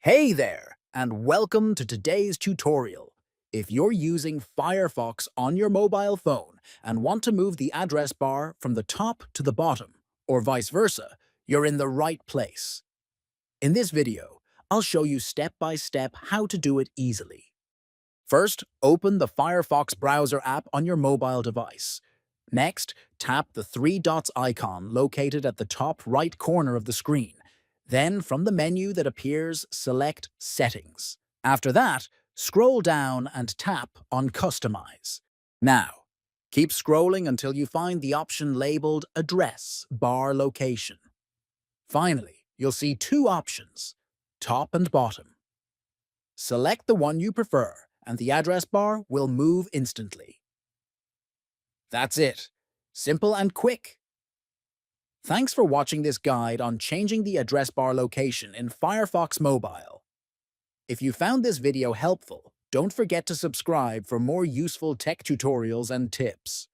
Hey there, and welcome to today's tutorial. If you're using Firefox on your mobile phone and want to move the address bar from the top to the bottom, or vice versa, you're in the right place. In this video, I'll show you step by step how to do it easily. First, open the Firefox browser app on your mobile device. Next, tap the three dots icon located at the top right corner of the screen. Then, from the menu that appears, select Settings. After that, scroll down and tap on Customize. Now, keep scrolling until you find the option labeled Address Bar Location. Finally, you'll see two options, top and bottom. Select the one you prefer, and the address bar will move instantly. That's it. Simple and quick. Thanks for watching this guide on changing the address bar location in Firefox Mobile. If you found this video helpful, don't forget to subscribe for more useful tech tutorials and tips.